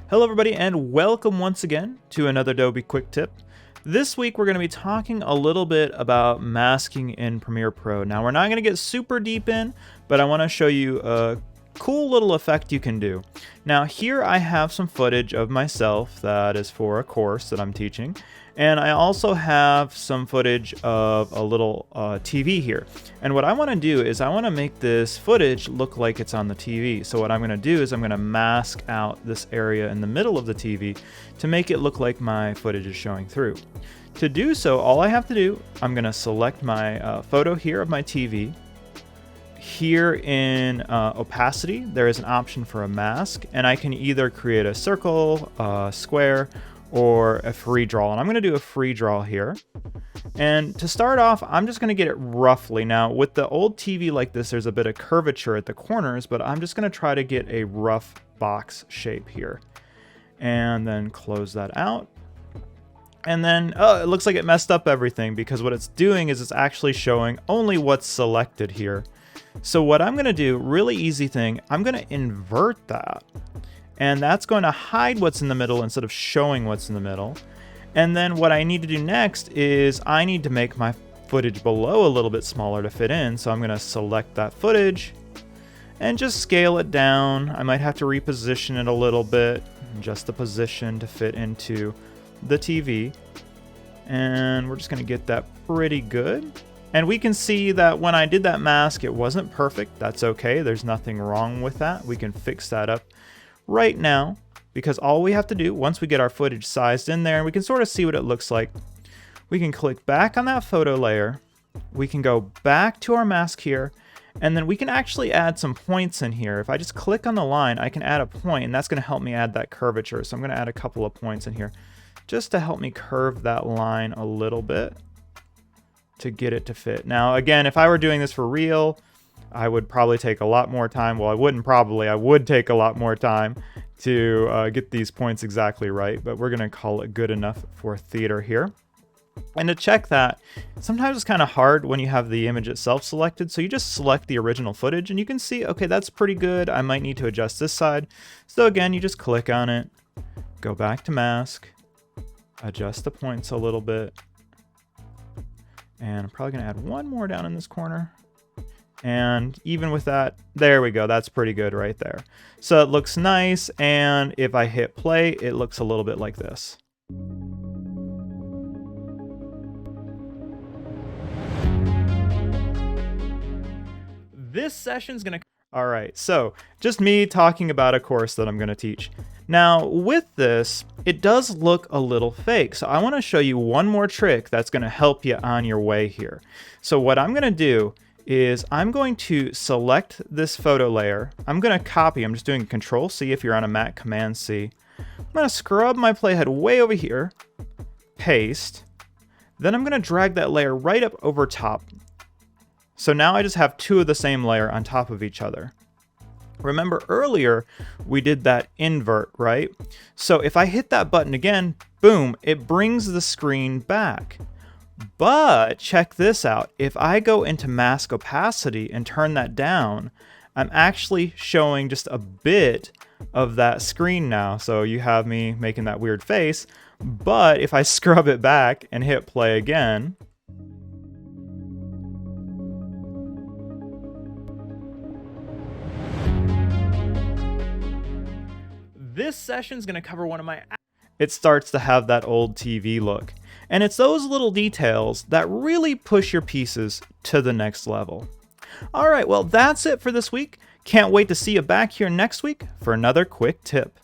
Hello everybody and welcome once again to another Adobe quick tip. This week we're going to be talking a little bit about masking in Premiere Pro. Now we're not going to get super deep in, but I want to show you a cool little effect you can do. Now here I have some footage of myself that is for a course that I'm teaching, and I also have some footage of a little TV here. And what I want to do is I want to make this footage look like it's on the TV. So what I'm going to do is I'm going to mask out this area in the middle of the TV to make it look like my footage is showing through. To do so, all I have to do, I'm going to select my photo here of my TV. Here in Opacity, there is an option for a mask, and I can either create a circle, a square, or a free draw. And I'm going to do a free draw here. And to start off, I'm just going to get it roughly. Now, with the old TV like this, there's a bit of curvature at the corners, but I'm just going to try to get a rough box shape here. And then close that out. And then, it looks like it messed up everything because what it's doing is it's actually showing only what's selected here. So what I'm going to do, really easy thing, I'm going to invert that. And that's going to hide what's in the middle instead of showing what's in the middle. And then what I need to do next is I need to make my footage below a little bit smaller to fit in. So I'm going to select that footage and just scale it down. I might have to reposition it a little bit, just the position to fit into the TV. And we're just going to get that pretty good. And we can see that when I did that mask, it wasn't perfect. That's okay. There's nothing wrong with that. We can fix that up right now, because all we have to do once we get our footage sized in there and we can sort of see what it looks like, we can click back on that photo layer, we can go back to our mask here, and then we can actually add some points in here. If I just click on the line, I can add a point, and that's going to help me add that curvature. So I'm going to add a couple of points in here just to help me curve that line a little bit to get it to fit. Now again, if I were doing this for real, I would probably take a lot more time. Well, I would take a lot more time to get these points exactly right, but we're gonna call it good enough for theater here. And to check that, sometimes it's kind of hard when you have the image itself selected, so you just select the original footage and you can see, okay, that's pretty good. I might need to adjust this side. So again, you just click on it, go back to mask, adjust the points a little bit, and I'm probably gonna add one more down in this corner. And even with that, there we go. That's pretty good right there. So it looks nice. And if I hit play, it looks a little bit like this. This session's going to... All right. So just me talking about a course that I'm going to teach. Now with this, it does look a little fake. So I want to show you one more trick that's going to help you on your way here. So what I'm going to do is I'm going to select this photo layer. I'm going to copy. I'm just doing Control C if you're on a Mac, Command C. I'm going to scrub my playhead way over here, paste. Then I'm going to drag that layer right up over top. So now I just have two of the same layer on top of each other. Remember earlier we did that invert, right? So if I hit that button again, boom, it brings the screen back. But check this out. If I go into mask opacity and turn that down, I'm actually showing just a bit of that screen now. So you have me making that weird face. But if I scrub it back and hit play again, this session's going to cover one of my... It starts to have that old TV look. And it's those little details that really push your pieces to the next level. All right, well, that's it for this week. Can't wait to see you back here next week for another quick tip.